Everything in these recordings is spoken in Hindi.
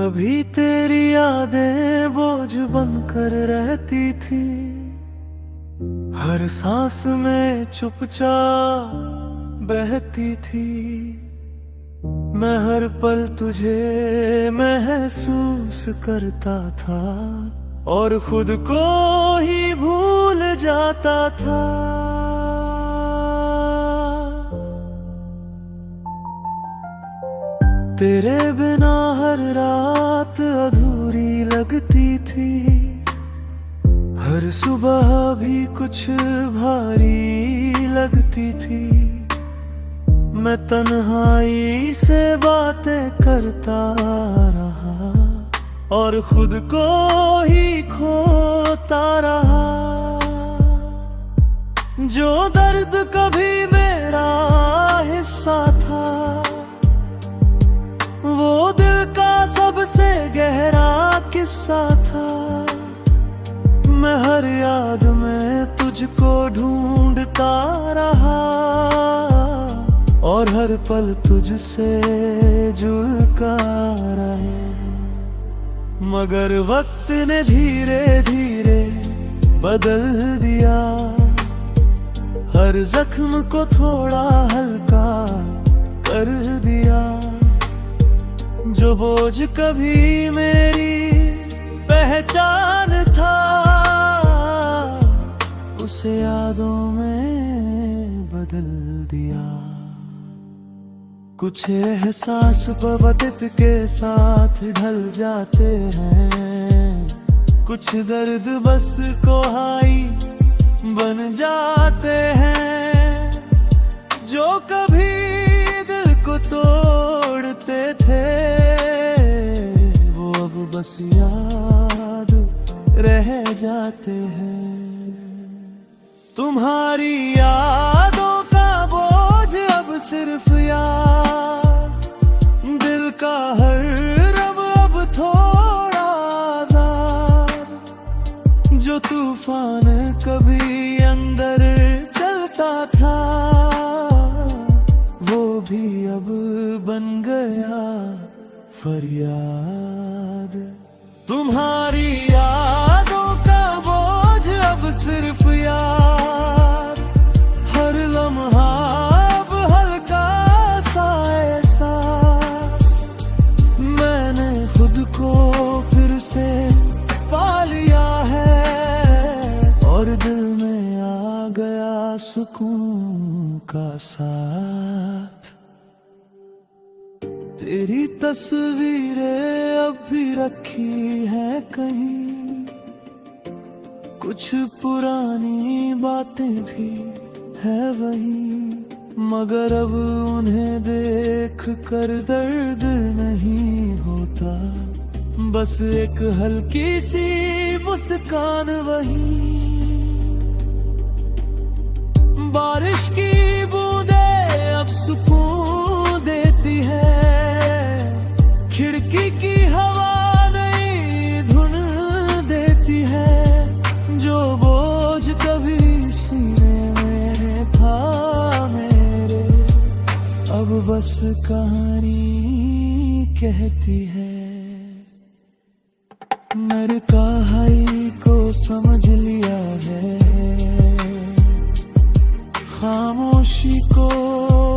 कभी तेरी यादें बोझ बनकर रहती थी, हर सांस में चुपचाप बहती थी। मैं हर पल तुझे महसूस करता था और खुद को ही भूल जाता था। तेरे बिना हर रात अधूरी लगती थी, हर सुबह भी कुछ भारी लगती थी। मैं तन्हाई से बातें करता रहा और खुद को ही खोता रहा। जो दर्द कभी मेरा हिस्सा था, वो दिल का सबसे गहरा किस्सा था। मैं हर याद में तुझको ढूंढता रहा और हर पल तुझसे जुड़ कर रहे। मगर वक्त ने धीरे धीरे बदल दिया, हर जख्म को थोड़ा हल्का कर दिया। जो बोझ कभी मेरी पहचान था, उसे यादों में बदल दिया। कुछ एहसास वक्त के साथ ढल जाते हैं, कुछ दर्द बस कोहाई बन जाते हैं। जो कभी दिल को तोड़ते थे, वो अब बस याद रह जाते हैं। तुम्हारी यादों का बोझ अब सिर्फ याद, दिल का हर रब अब थोड़ा आजाद। जो तूफान कभी अंदर चलता था, वो भी अब बन गया फरियाद। तुम्हारी यादों का बोझ अब सिर्फ याद, हर लम्हा अब हल्का सा एहसास। मैंने खुद को फिर से पा लिया है और दिल में आ गया सुकून का साथ। तेरी तस्वीरें अब भी रखी है कहीं, कुछ पुरानी बातें भी है वही। मगर अब उन्हें देख कर दर्द नहीं होता, बस एक हल्की सी मुस्कान वही। बारिश की बूंदें अब सुकून देती है, खिड़की की हवा नई धुन देती है। जो बोझ कभी सीने में था मेरे, अब बस कहानी कहती है। मेरे कहानी को समझ लिया है, खामोशी को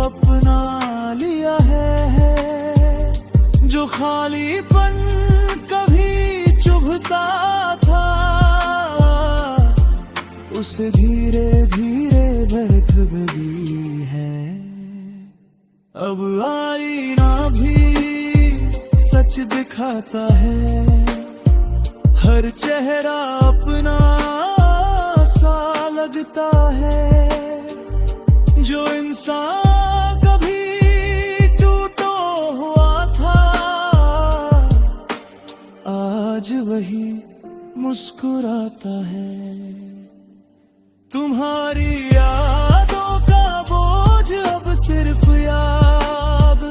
अपना लिया है। जो खालीपन कभी चुभता था, उसे धीरे धीरे बरख गई है। अब आईना भी सच दिखाता है, हर चेहरा अपना सा लगता है। जो इंसान कभी टूटा हुआ था, आज वही मुस्कुराता है। तुम्हारी यादों का बोझ अब सिर्फ याद,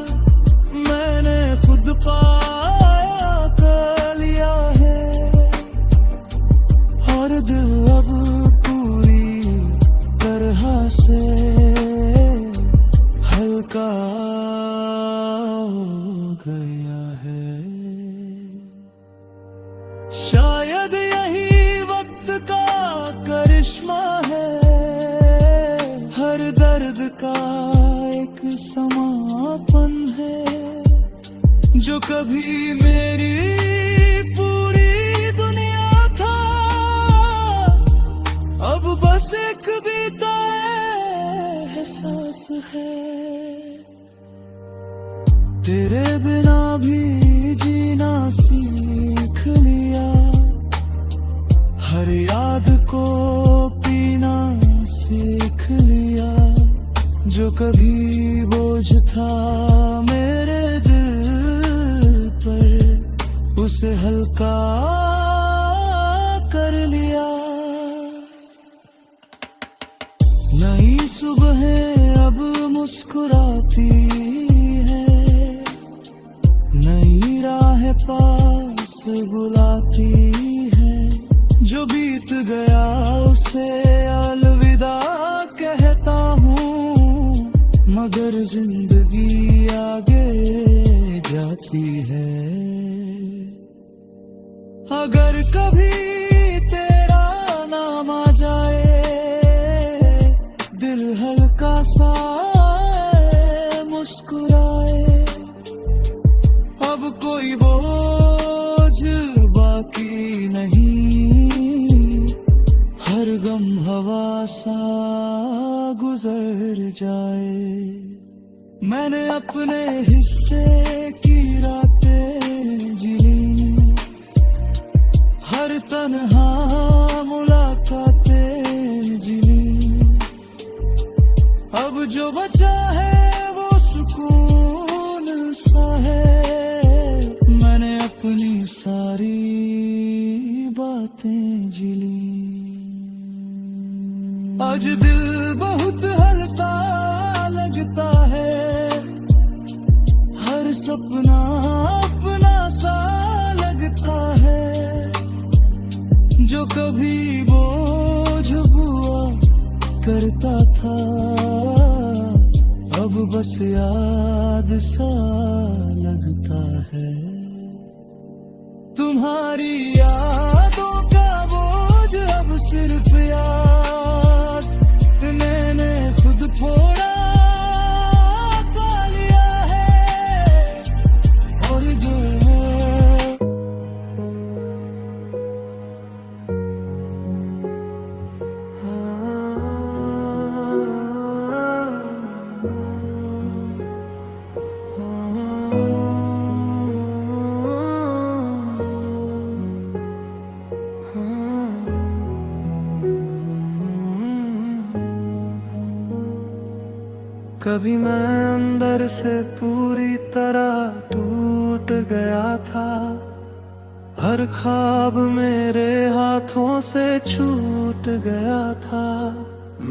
मैंने खुद पाया कर लिया है। और दिल अब पूरी तरह से हल्का हो गया है। करिश्मा है, हर दर्द का एक समापन है, जो कभी मेरी पूरी दुनिया था, अब बस एक बीता एहसास है। तेरे बिना भी जीना सीख लिया, हर याद को पीना सीख लिया, जो कभी बोझ था मेरे दिल पर, उसे हल्का कर लिया। नई सुबहें अब मुस्कुराती है, नई राह पास बुलाती है, जो बीत गया उसे अलविदा कहता हूँ, मगर जिंदगी आगे जाती है। अगर कभी तेरा नाम आ जाए, दिल हल्का सा मुस्कुराए, अब कोई बोझ बाकी नहीं, हर गम हवा सा गुजर जाए। मैंने अपने हिस्से की रातें जी ली, हर तन्हा मुलाकातें जी ली, अब जो बचा है वो सुकून सा है, मैंने अपनी सारी बातें जी ली। आज दिल बहुत हल्का लगता है, हर सपना अपना सा लगता है, जो कभी बोझ हुआ करता था, अब बस याद सा लगता है। तुम्हारी यादों का बोझ अब सिर्फ याद मैंने खुद फोड़ा पा लिया है, और जो कभी मैं अंदर से पूरी तरह टूट गया था, हर ख्वाब मेरे हाथों से छूट गया था,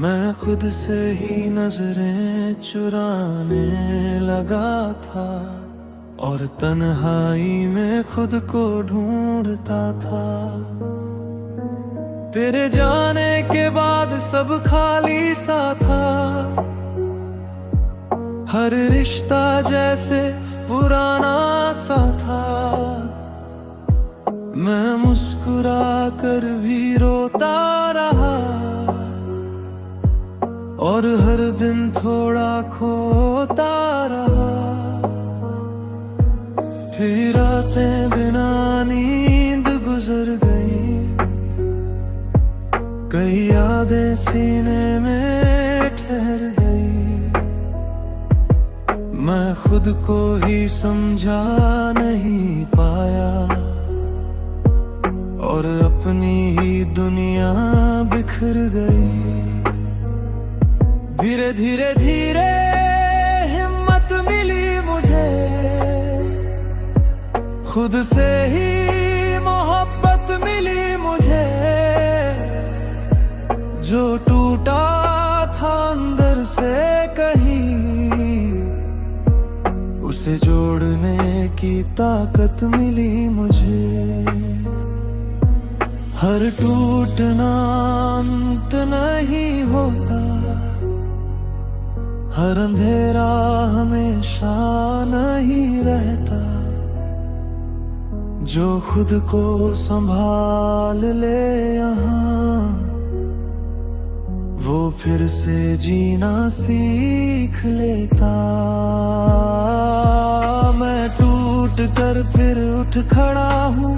मैं खुद से ही नजरें चुराने लगा था, और तन्हाई में खुद को ढूंढता था। तेरे जाने के बाद सब खाली सा था, हर रिश्ता जैसे पुराना सा था, मैं मुस्कुरा कर भी रोता रहा, और हर दिन थोड़ा खोता रहा। फिर रातें बिना नींद गुजर गई, कई यादें सीने में ठहर गई, मैं खुद को ही समझा नहीं पाया, और अपनी ही दुनिया बिखर गई। धीरे धीरे धीरे हिम्मत मिली मुझे, खुद से ही मोहब्बत मिली मुझे, जो टूटा था अंदर से कहीं, उसे जोड़ने की ताकत मिली मुझे। हर टूटना अंत नहीं होता, हर अंधेरा हमेशा नहीं रहता, जो खुद को संभाल ले यहाँ तो फिर से जीना सीख लेता। मैं टूट कर फिर उठ खड़ा हूँ,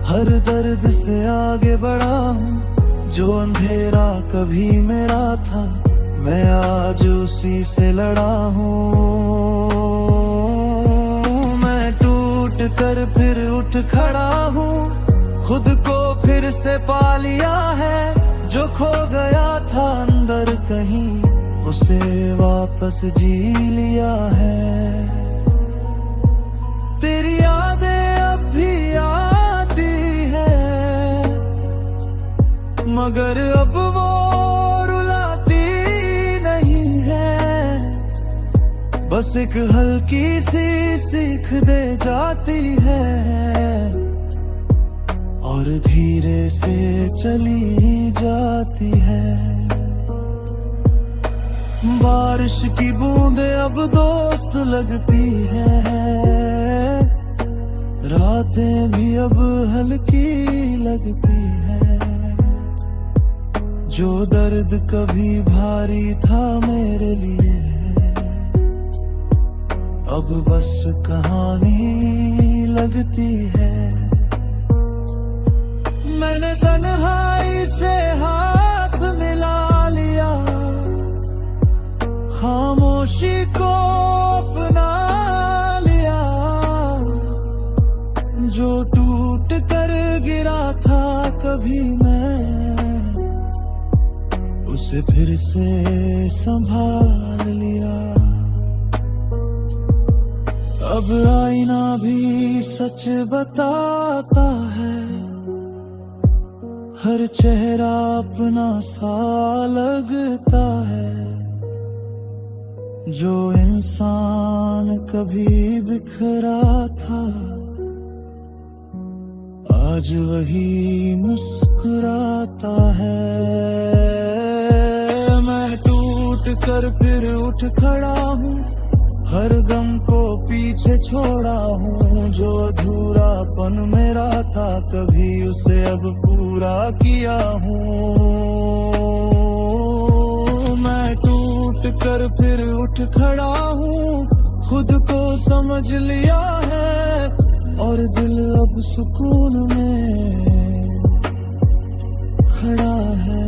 हर दर्द से आगे बढ़ा हूँ। जो अंधेरा कभी मेरा था, मैं आज उसी से लड़ा हूँ। मैं टूट कर फिर उठ खड़ा हूँ, खुद को फिर से पा लिया है। जो खो गया था अंदर कहीं, उसे वापस जी लिया है। तेरी यादें अब भी आती है, मगर अब वो रुलाती नहीं है। बस एक हल्की सी सीख दे जाती है, और धीरे से चली जाती है। बारिश की बूंदें अब दोस्त लगती है, रातें भी अब हल्की लगती है। जो दर्द कभी भारी था मेरे लिए, अब बस कहानी लगती है। मैंने तन्हाई से हाथ मिला लिया, खामोशी को अपना लिया। जो टूट कर गिरा था कभी मैं, उसे फिर से संभाल लिया। अब आईना भी सच बताता है, हर चेहरा अपना सा लगता है। जो इंसान कभी बिखरा था, आज वही मुस्कुराता है। मैं टूट कर फिर उठ खड़ा हूँ, हर गम को पीछे छोड़ा हूँ। जो अधूरापन मेरा था कभी, उसे अब पूरा किया हूँ। मैं टूट कर फिर उठ खड़ा हूँ, खुद को समझ लिया है, और दिल अब सुकून में खड़ा है।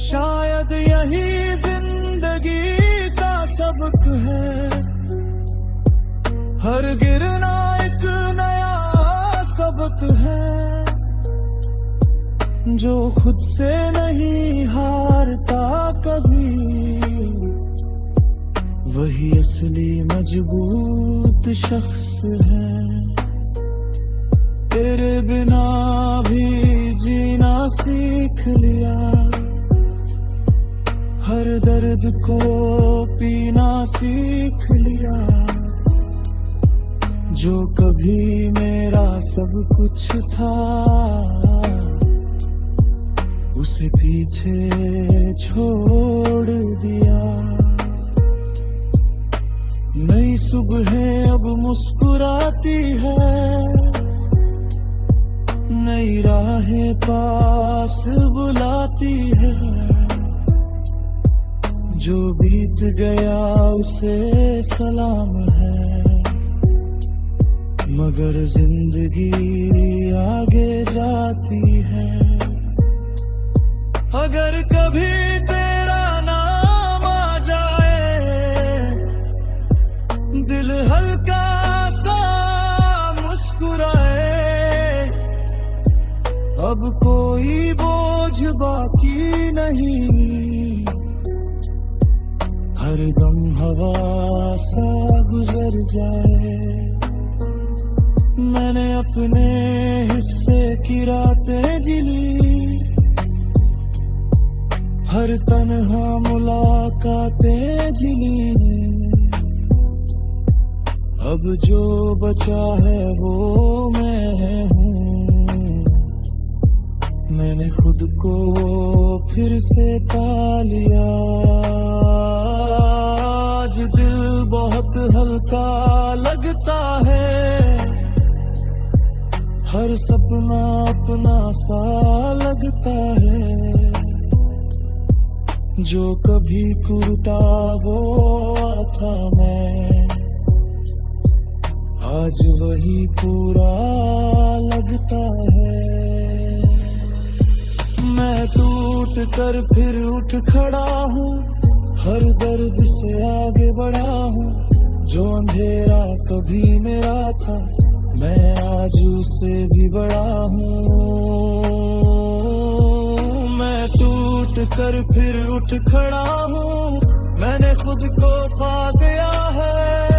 शायद यही जिंदगी सबक है, हर गिरना एक नया सबक है। जो खुद से नहीं हारता कभी, वही असली मजबूत शख्स है। तेरे बिना भी जीना सीख लिया, हर दर्द को पीना सीख लिया। जो कभी मेरा सब कुछ था, उसे पीछे छोड़ दिया। नई सुबह अब मुस्कुराती है, नई राहें पास बुलाती है। जो बीत गया उसे सलाम है, मगर जिंदगी आगे जाती है। अगर कभी तेरा नाम आ जाए, दिल हल्का सा मुस्कुराए। अब कोई बोझ बाकी नहीं, हर गम हवा सा गुजर जाए। मैंने अपने हिस्से की रातें जिली, हर तन्हा मुलाकातें जिली। अब जो बचा है वो मैं हूँ, मैंने खुद को फिर से पा लिया। आज दिल बहुत हल्का लगता है, हर सपना अपना सा लगता है। जो कभी टूटा वो था मैं, आज वही पूरा लगता है। मैं टूट कर फिर उठ खड़ा हूँ, हर दर्द से आगे बढ़ा हूँ। जो अंधेरा कभी मेरा था, मैं आज उससे भी बड़ा हूँ। मैं टूट कर फिर उठ खड़ा हूँ, मैंने खुद को पा दिया है।